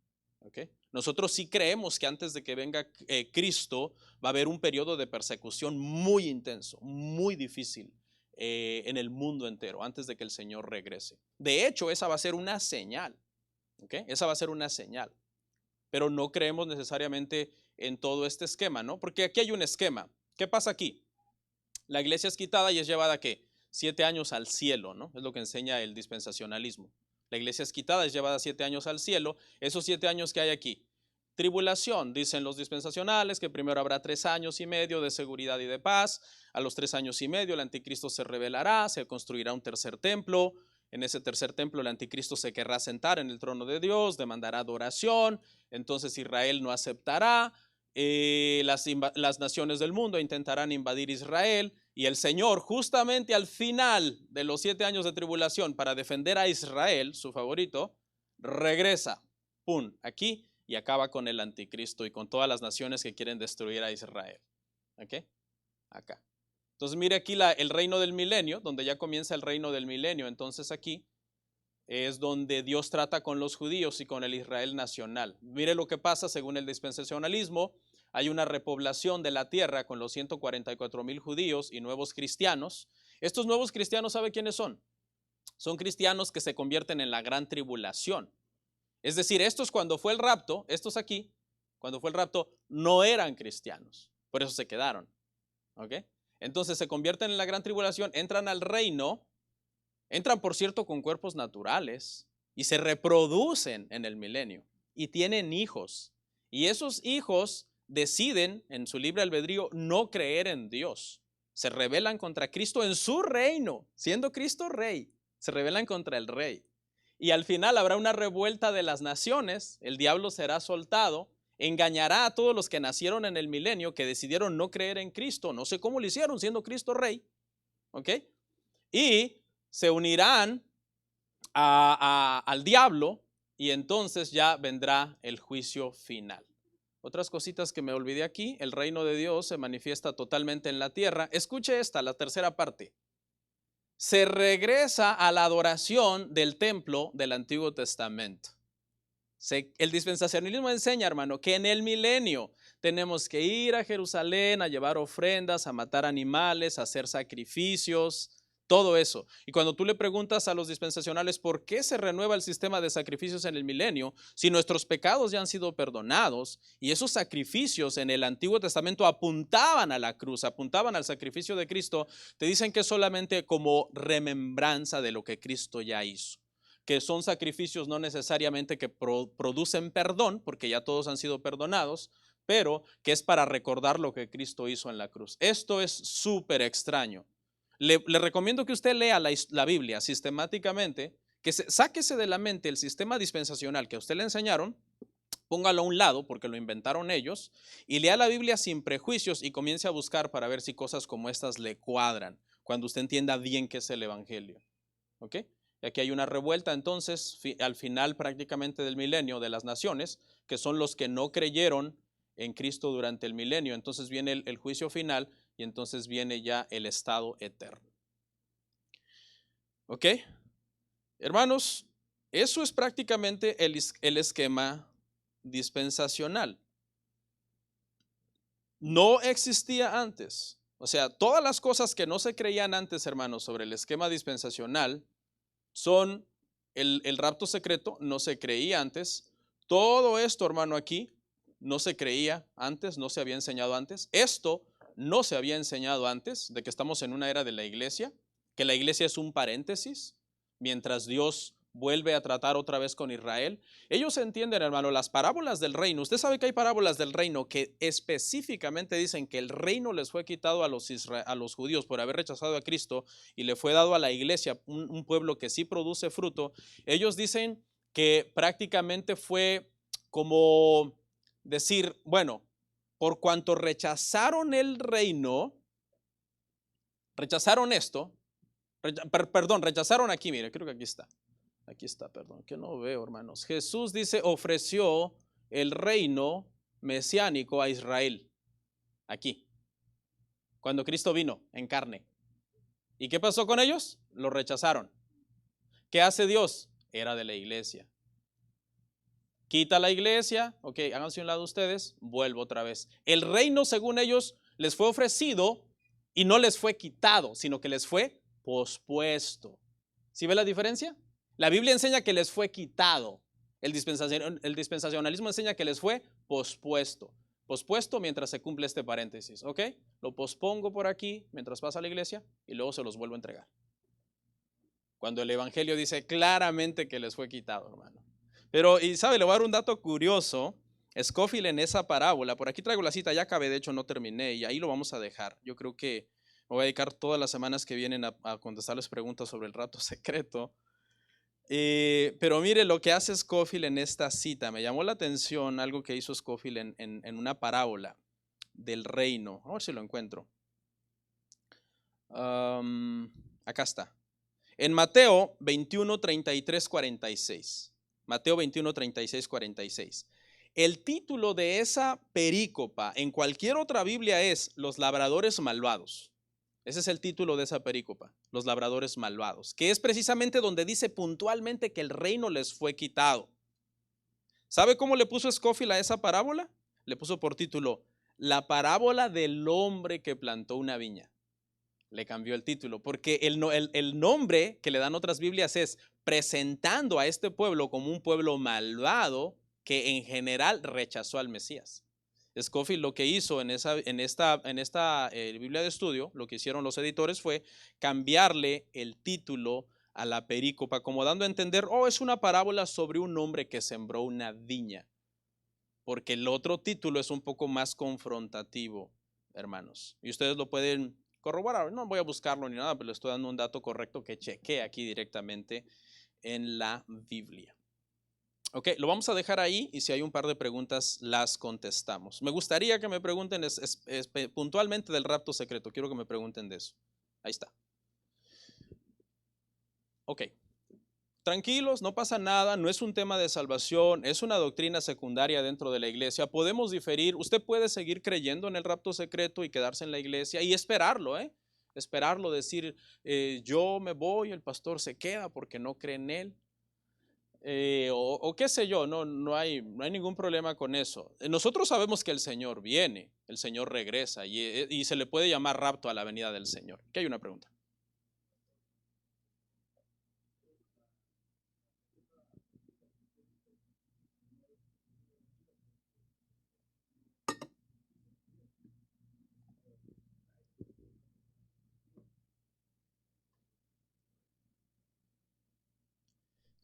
¿Okay? Nosotros sí creemos que antes de que venga Cristo va a haber un periodo de persecución muy intenso, muy difícil en el mundo entero, antes de que el Señor regrese. De hecho, esa va a ser una señal. ¿Okay? Esa va a ser una señal. Pero no creemos necesariamente en todo este esquema, ¿no? Porque aquí hay un esquema. ¿Qué pasa aquí? La iglesia es quitada y es llevada, ¿qué? 7 años al cielo, ¿no? Es lo que enseña el dispensacionalismo. La iglesia es quitada, es llevada 7 años al cielo. Esos 7 años que hay aquí, tribulación. Dicen los dispensacionales que primero habrá 3 años y medio de seguridad y de paz. A los 3 años y medio el anticristo se revelará, se construirá un tercer templo. En ese tercer templo el anticristo se querrá sentar en el trono de Dios, demandará adoración, entonces Israel no aceptará, las naciones del mundo intentarán invadir Israel y el Señor justamente al final de los 7 años de tribulación para defender a Israel, su favorito, regresa, ¡pum!, aquí y acaba con el anticristo y con todas las naciones que quieren destruir a Israel. ¿Ok? Acá. Entonces mire aquí el reino del milenio, donde ya comienza el reino del milenio. Entonces aquí es donde Dios trata con los judíos y con el Israel nacional. Mire lo que pasa según el dispensacionalismo. Hay una repoblación de la tierra con los 144,000 judíos y nuevos cristianos. Estos nuevos cristianos, ¿sabe quiénes son? Son cristianos que se convierten en la gran tribulación. Es decir, estos cuando fue el rapto, estos aquí, cuando fue el rapto, no eran cristianos. Por eso se quedaron. ¿Ok? Entonces se convierten en la gran tribulación, entran al reino, entran por cierto con cuerpos naturales y se reproducen en el milenio y tienen hijos. Y esos hijos deciden en su libre albedrío no creer en Dios. Se rebelan contra Cristo en su reino, siendo Cristo rey. Se rebelan contra el rey. Y al final habrá una revuelta de las naciones, el diablo será soltado, engañará a todos los que nacieron en el milenio, que decidieron no creer en Cristo, no sé cómo lo hicieron siendo Cristo rey, ¿ok? Y se unirán al diablo y entonces ya vendrá el juicio final. Otras cositas que me olvidé aquí, el reino de Dios se manifiesta totalmente en la tierra. Escuche esta, la tercera parte. Se regresa a la adoración del templo del Antiguo Testamento. El dispensacionalismo enseña, hermano, que en el milenio tenemos que ir a Jerusalén a llevar ofrendas, a matar animales, a hacer sacrificios, todo eso. Y cuando tú le preguntas a los dispensacionales por qué se renueva el sistema de sacrificios en el milenio, si nuestros pecados ya han sido perdonados y esos sacrificios en el Antiguo Testamento apuntaban a la cruz, apuntaban al sacrificio de Cristo, te dicen que es solamente como remembranza de lo que Cristo ya hizo, que son sacrificios no necesariamente que producen perdón, porque ya todos han sido perdonados, pero que es para recordar lo que Cristo hizo en la cruz. Esto es súper extraño. Le recomiendo que usted lea la Biblia sistemáticamente, que sáquese de la mente el sistema dispensacional que a usted le enseñaron, póngalo a un lado porque lo inventaron ellos, y lea la Biblia sin prejuicios y comience a buscar para ver si cosas como estas le cuadran, cuando usted entienda bien qué es el Evangelio. ¿Ok? Y aquí hay una revuelta entonces al final prácticamente del milenio de las naciones, que son los que no creyeron en Cristo durante el milenio. Entonces viene el juicio final y entonces viene ya el estado eterno. ¿Ok? Hermanos, eso es prácticamente el esquema dispensacional. No existía antes. O sea, todas las cosas que no se creían antes, hermanos, sobre el esquema dispensacional son el rapto secreto, no se creía antes. Todo esto, hermano, aquí no se creía antes, no se había enseñado antes. Esto no se había enseñado antes, de que estamos en una era de la iglesia, que la iglesia es un paréntesis, mientras Dios vuelve a tratar otra vez con Israel. Ellos entienden, hermano, las parábolas del reino. Usted sabe que hay parábolas del reino que específicamente dicen que el reino les fue quitado a los judíos por haber rechazado a Cristo y le fue dado a la iglesia, un pueblo que sí produce fruto. Ellos dicen que prácticamente fue como decir, bueno, por cuanto rechazaron el reino, rechazaron esto, rechazaron aquí, mire, creo que aquí está, perdón, que no veo, hermanos. Jesús dice, ofreció el reino mesiánico a Israel, aquí, cuando Cristo vino en carne. ¿Y qué pasó con ellos? Lo rechazaron. ¿Qué hace Dios? Era de la iglesia. Quita la iglesia, ok, háganse un lado ustedes, vuelvo otra vez. El reino, según ellos, les fue ofrecido y no les fue quitado, sino que les fue pospuesto. ¿Sí ve la diferencia? La Biblia enseña que les fue quitado. El dispensacionalismo enseña que les fue pospuesto. Pospuesto mientras se cumple este paréntesis, ¿ok? Lo pospongo por aquí mientras pasa la iglesia y luego se los vuelvo a entregar. Cuando el Evangelio dice claramente que les fue quitado, hermano. Pero, y sabe, le voy a dar un dato curioso. Scofield en esa parábola, por aquí traigo la cita, ya acabé, de hecho no terminé y ahí lo vamos a dejar. Yo creo que me voy a dedicar todas las semanas que vienen a contestarles preguntas sobre el rapto secreto. Pero mire lo que hace Scofield en esta cita. Me llamó la atención algo que hizo Scofield en una parábola del reino. A ver si lo encuentro. Acá está. En Mateo 21, 33, 46. Mateo 21, 36, 46. El título de esa perícopa en cualquier otra Biblia es Los labradores malvados. Ese es el título de esa perícopa, Los labradores malvados, que es precisamente donde dice puntualmente que el reino les fue quitado. ¿Sabe cómo le puso Scofield a esa parábola? Le puso por título La parábola del hombre que plantó una viña. Le cambió el título, porque el nombre que le dan otras Biblias es presentando a este pueblo como un pueblo malvado que en general rechazó al Mesías. Scofield lo que hizo en esta Biblia de estudio, lo que hicieron los editores fue cambiarle el título a la perícopa, como dando a entender, es una parábola sobre un hombre que sembró una viña, porque el otro título es un poco más confrontativo, hermanos, y ustedes lo pueden corroborar. No voy a buscarlo ni nada, pero le estoy dando un dato correcto que chequé aquí directamente en la Biblia. Ok, lo vamos a dejar ahí y si hay un par de preguntas las contestamos. Me gustaría que me pregunten puntualmente del rapto secreto. Quiero que me pregunten de eso. Ahí está. Ok. Tranquilos, no pasa nada, no es un tema de salvación, es una doctrina secundaria dentro de la iglesia. Podemos diferir, usted puede seguir creyendo en el rapto secreto y quedarse en la iglesia y esperarlo, esperarlo, decir, yo me voy, el pastor se queda porque no cree en él. O qué sé yo, no hay ningún problema con eso. Nosotros sabemos que el Señor viene, el Señor regresa y se le puede llamar rapto a la venida del Señor. ¿Qué hay una pregunta?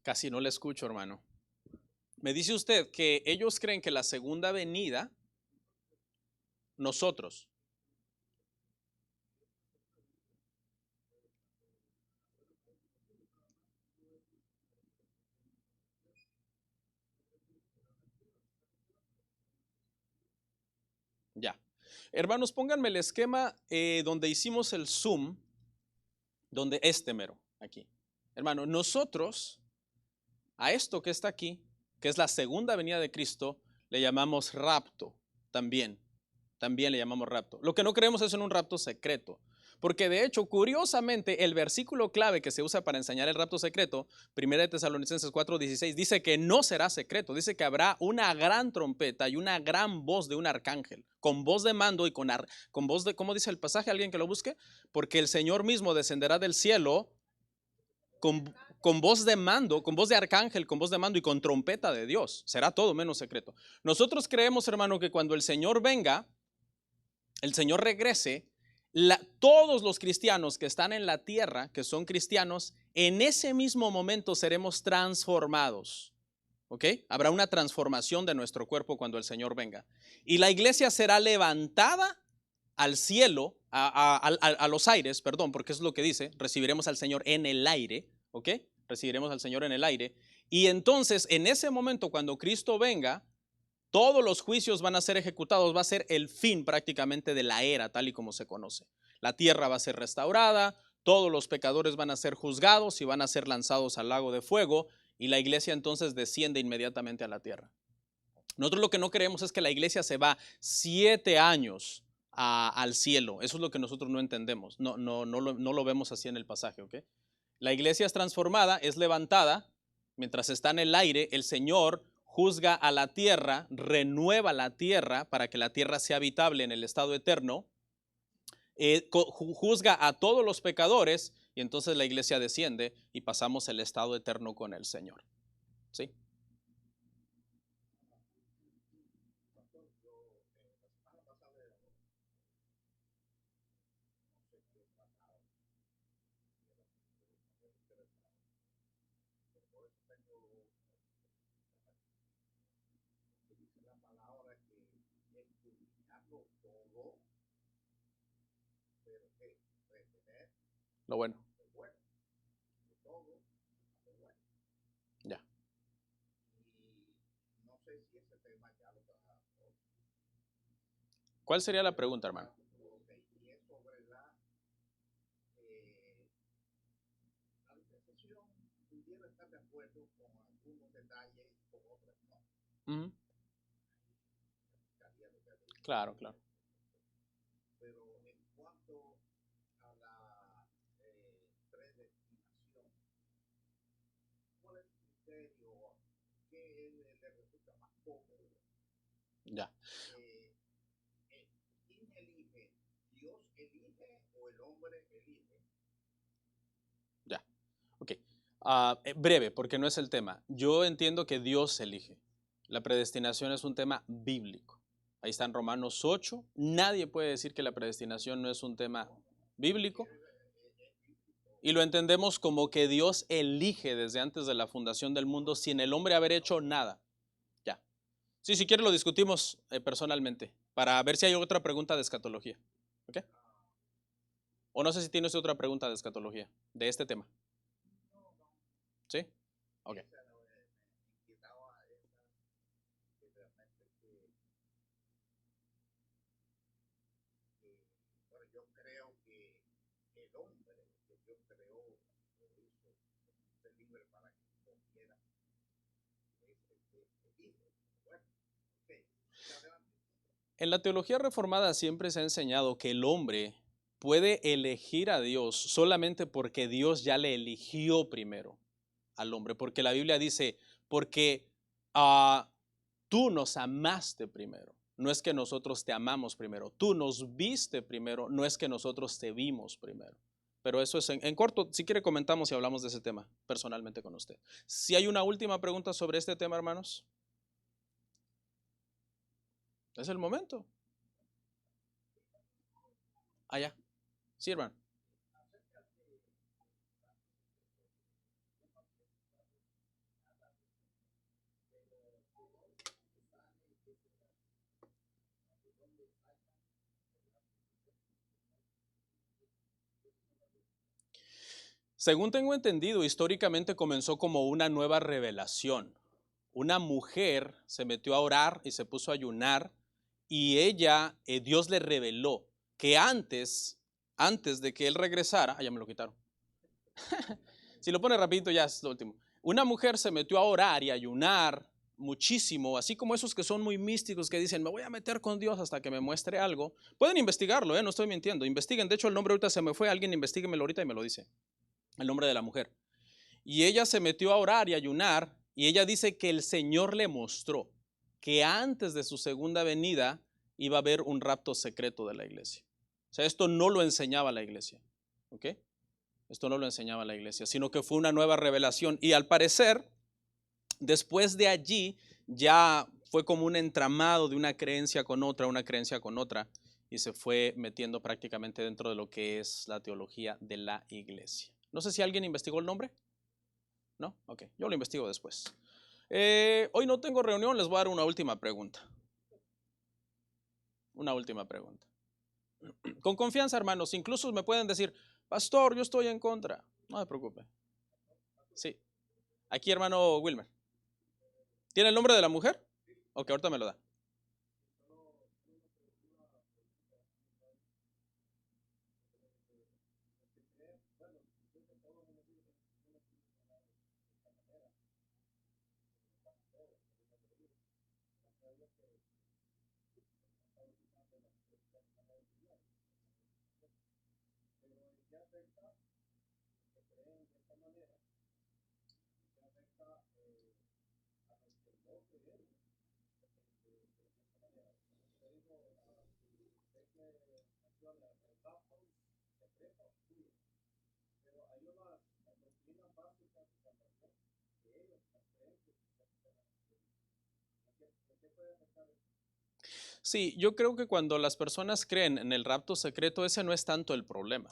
Casi no le escucho, hermano. Me dice usted que ellos creen que la segunda venida, nosotros, ya. Hermanos, pónganme el esquema donde hicimos el zoom, donde mero, aquí. Hermano, nosotros, a esto que está aquí, que es la segunda venida de Cristo, le llamamos rapto también. También le llamamos rapto. Lo que no creemos es en un rapto secreto. Porque de hecho, curiosamente, el versículo clave que se usa para enseñar el rapto secreto, 1 Tesalonicenses 4:16, dice que no será secreto. Dice que habrá una gran trompeta y una gran voz de un arcángel, con voz de mando y con voz de, ¿cómo dice el pasaje? ¿Alguien que lo busque? Porque el Señor mismo descenderá del cielo con voz de mando, con voz de arcángel, con voz de mando y con trompeta de Dios. Será todo menos secreto. Nosotros creemos, hermano, que cuando el Señor venga, el Señor regrese, todos los cristianos que están en la tierra, que son cristianos, en ese mismo momento seremos transformados. ¿Ok? Habrá una transformación de nuestro cuerpo cuando el Señor venga. Y la iglesia será levantada al cielo, a los aires, perdón, porque es lo que dice, recibiremos al Señor en el aire, ¿ok? Recibiremos al Señor en el aire. Y entonces, en ese momento, cuando Cristo venga, todos los juicios van a ser ejecutados, va a ser el fin prácticamente de la era tal y como se conoce. La tierra va a ser restaurada, todos los pecadores van a ser juzgados y van a ser lanzados al lago de fuego y la iglesia entonces desciende inmediatamente a la tierra. Nosotros lo que no creemos es que la iglesia se va 7 años al cielo. Eso es lo que nosotros no entendemos. No lo vemos así en el pasaje, ¿ok? La iglesia es transformada, es levantada. Mientras está en el aire, el Señor juzga a la tierra, renueva la tierra para que la tierra sea habitable en el estado eterno, juzga a todos los pecadores y entonces la iglesia desciende y pasamos el estado eterno con el Señor. ¿Sí? Lo bueno. Ya. ¿Cuál sería la pregunta, hermano? Ujú. Claro, claro. Ya. Ya. Ok. Breve, porque no es el tema. Yo entiendo que Dios elige. La predestinación es un tema bíblico. Ahí está en Romanos 8. Nadie puede decir que la predestinación no es un tema bíblico. Y lo entendemos como que Dios elige desde antes de la fundación del mundo sin el hombre haber hecho nada. Ya. Sí, si quiere lo discutimos personalmente para ver si hay otra pregunta de escatología. ¿Ok? O no sé si tienes otra pregunta de escatología de este tema. ¿Sí? Ok. En la teología reformada siempre se ha enseñado que el hombre puede elegir a Dios solamente porque Dios ya le eligió primero al hombre, porque la Biblia dice, porque tú nos amaste primero, no es que nosotros te amamos primero, tú nos viste primero, no es que nosotros te vimos primero. Pero eso es en corto, si quiere comentamos y hablamos de ese tema personalmente con usted. Si hay una última pregunta sobre este tema, hermanos, es el momento. Allá, sí, hermano. Según tengo entendido, históricamente comenzó como una nueva revelación. Una mujer se metió a orar y se puso a ayunar y Dios le reveló que antes de que él regresara, ya me lo quitaron. Si lo pone rapidito ya es lo último. Una mujer se metió a orar y a ayunar muchísimo, así como esos que son muy místicos que dicen, me voy a meter con Dios hasta que me muestre algo. Pueden investigarlo, no estoy mintiendo. Investiguen, de hecho el nombre ahorita se me fue, alguien investiguemelo ahorita y me lo dice. El nombre de la mujer. Y ella se metió a orar y ayunar y ella dice que el Señor le mostró que antes de su segunda venida iba a haber un rapto secreto de la iglesia. O sea, esto no lo enseñaba la iglesia, ¿ok? Esto no lo enseñaba la iglesia, sino que fue una nueva revelación y al parecer, después de allí ya fue como un entramado de una creencia con otra y se fue metiendo prácticamente dentro de lo que es la teología de la iglesia. No sé si alguien investigó el nombre. ¿No? Ok, yo lo investigo después. Hoy no tengo reunión, les voy a dar una última pregunta. Una última pregunta. Con confianza, hermanos, incluso me pueden decir, pastor, yo estoy en contra. No se preocupe. Sí. Aquí, hermano Wilmer. ¿Tiene el nombre de la mujer? Ok, ahorita me lo da. Sí, yo creo que cuando las personas creen en el rapto secreto, ese no es tanto el problema.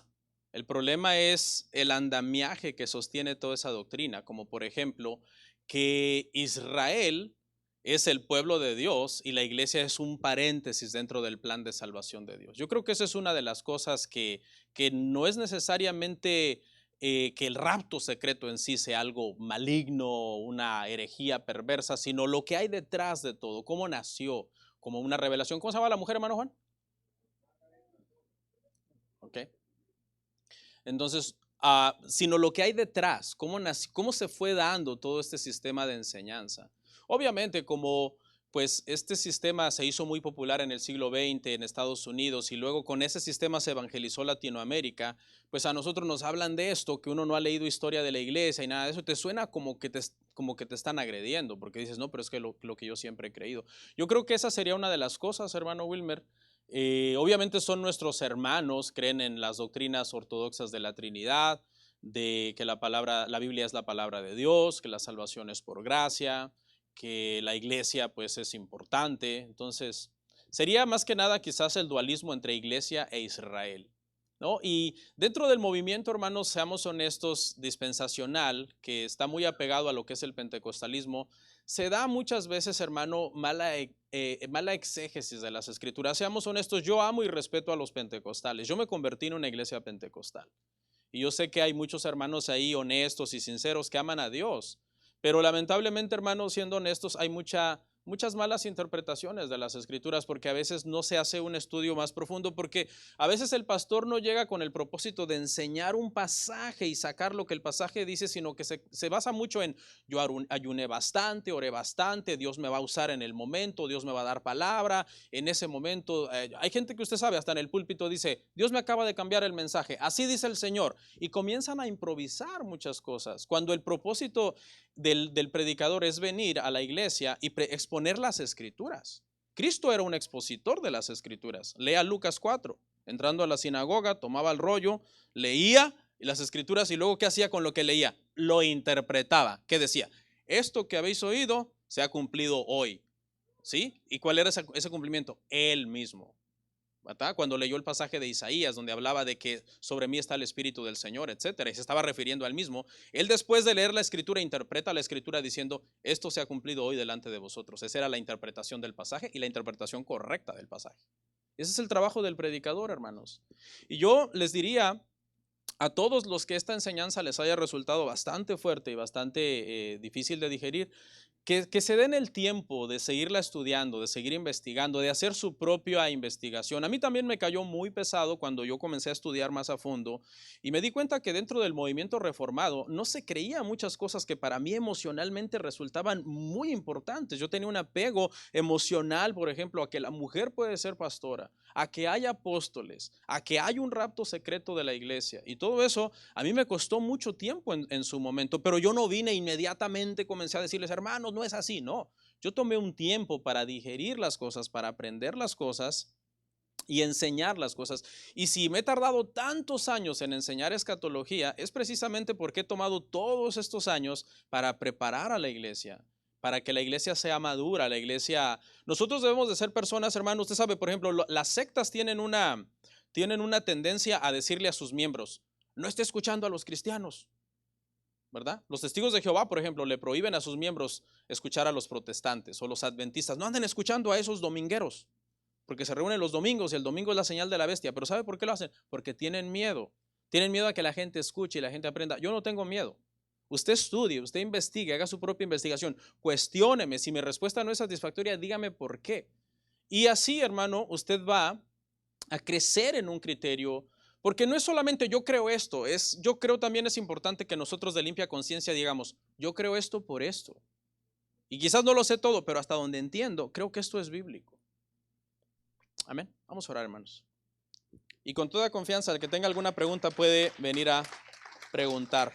El problema es el andamiaje que sostiene toda esa doctrina, como por ejemplo que Israel es el pueblo de Dios y la iglesia es un paréntesis dentro del plan de salvación de Dios. Yo creo que esa es una de las cosas que no es necesariamente que el rapto secreto en sí sea algo maligno, una herejía perversa, sino lo que hay detrás de todo, cómo nació, como una revelación. ¿Cómo se llama la mujer, hermano Juan? Ok. Entonces, sino lo que hay detrás, cómo se fue dando todo este sistema de enseñanza. Obviamente, como pues este sistema se hizo muy popular en el siglo XX en Estados Unidos y luego con ese sistema se evangelizó Latinoamérica, pues a nosotros nos hablan de esto, que uno no ha leído historia de la iglesia y nada de eso, te suena como que te están agrediendo, porque dices, no, pero es que lo que yo siempre he creído. Yo creo que esa sería una de las cosas, hermano Wilmer. Obviamente son nuestros hermanos, creen en las doctrinas ortodoxas de la Trinidad, de que la Biblia es la palabra de Dios, que la salvación es por gracia, que la iglesia pues es importante. Entonces, sería más que nada quizás el dualismo entre iglesia e Israel, ¿no? Y dentro del movimiento, hermanos, seamos honestos, dispensacional, que está muy apegado a lo que es el pentecostalismo, se da muchas veces, hermano, mala exégesis de las escrituras. Seamos honestos, yo amo y respeto a los pentecostales. Yo me convertí en una iglesia pentecostal. Y yo sé que hay muchos hermanos ahí honestos y sinceros que aman a Dios. Pero lamentablemente, hermanos, siendo honestos, hay muchas malas interpretaciones de las escrituras porque a veces no se hace un estudio más profundo, porque a veces el pastor no llega con el propósito de enseñar un pasaje y sacar lo que el pasaje dice, sino que se basa mucho en yo ayuné bastante, oré bastante, Dios me va a usar en el momento, Dios me va a dar palabra, en ese momento. Hay gente que usted sabe, hasta en el púlpito dice, Dios me acaba de cambiar el mensaje, así dice el Señor, y comienzan a improvisar muchas cosas, cuando el propósito del predicador es venir a la iglesia y exponer las escrituras. Cristo era un expositor de las escrituras. Lea Lucas 4. Entrando a la sinagoga, tomaba el rollo, leía las escrituras y luego ¿qué hacía con lo que leía? Lo interpretaba. ¿Qué decía? Esto que habéis oído se ha cumplido hoy. ¿Sí? ¿Y cuál era ese cumplimiento? Él mismo. ¿Verdad? Cuando leyó el pasaje de Isaías, donde hablaba de que sobre mí está el Espíritu del Señor, etcétera, y se estaba refiriendo al mismo, él después de leer la Escritura interpreta la Escritura diciendo, esto se ha cumplido hoy delante de vosotros. Esa era la interpretación del pasaje y la interpretación correcta del pasaje. Ese es el trabajo del predicador, hermanos. Y yo les diría a todos los que esta enseñanza les haya resultado bastante fuerte y bastante difícil de digerir, que se den el tiempo de seguirla estudiando, de seguir investigando, de hacer su propia investigación. A mí también me cayó muy pesado cuando yo comencé a estudiar más a fondo y me di cuenta que dentro del movimiento reformado no se creía muchas cosas que para mí emocionalmente resultaban muy importantes. Yo tenía un apego emocional, por ejemplo, a que la mujer puede ser pastora, a que hay apóstoles, a que hay un rapto secreto de la iglesia. Y todo eso a mí me costó mucho tiempo en su momento, pero yo no vine inmediatamente, comencé a decirles, hermanos, no es así, no. Yo tomé un tiempo para digerir las cosas, para aprender las cosas y enseñar las cosas. Y si me he tardado tantos años en enseñar escatología, es precisamente porque he tomado todos estos años para preparar a la iglesia, para que la iglesia sea madura, la iglesia. Nosotros debemos de ser personas, hermano. Usted sabe, por ejemplo, las sectas tienen una tendencia a decirle a sus miembros, no esté escuchando a los cristianos, ¿verdad? Los testigos de Jehová, por ejemplo, le prohíben a sus miembros escuchar a los protestantes o los adventistas. No anden escuchando a esos domingueros, porque se reúnen los domingos y el domingo es la señal de la bestia. Pero ¿sabe por qué lo hacen? Porque tienen miedo. Tienen miedo a que la gente escuche y la gente aprenda. Yo no tengo miedo. Usted estudie, usted investigue, haga su propia investigación. Cuestióneme. Si mi respuesta no es satisfactoria, dígame por qué. Y así, hermano, usted va a crecer en un criterio, porque no es solamente yo creo esto, yo creo también es importante que nosotros de limpia conciencia digamos, yo creo esto por esto. Y quizás no lo sé todo, pero hasta donde entiendo, creo que esto es bíblico. Amén. Vamos a orar, hermanos. Y con toda confianza, el que tenga alguna pregunta puede venir a preguntar.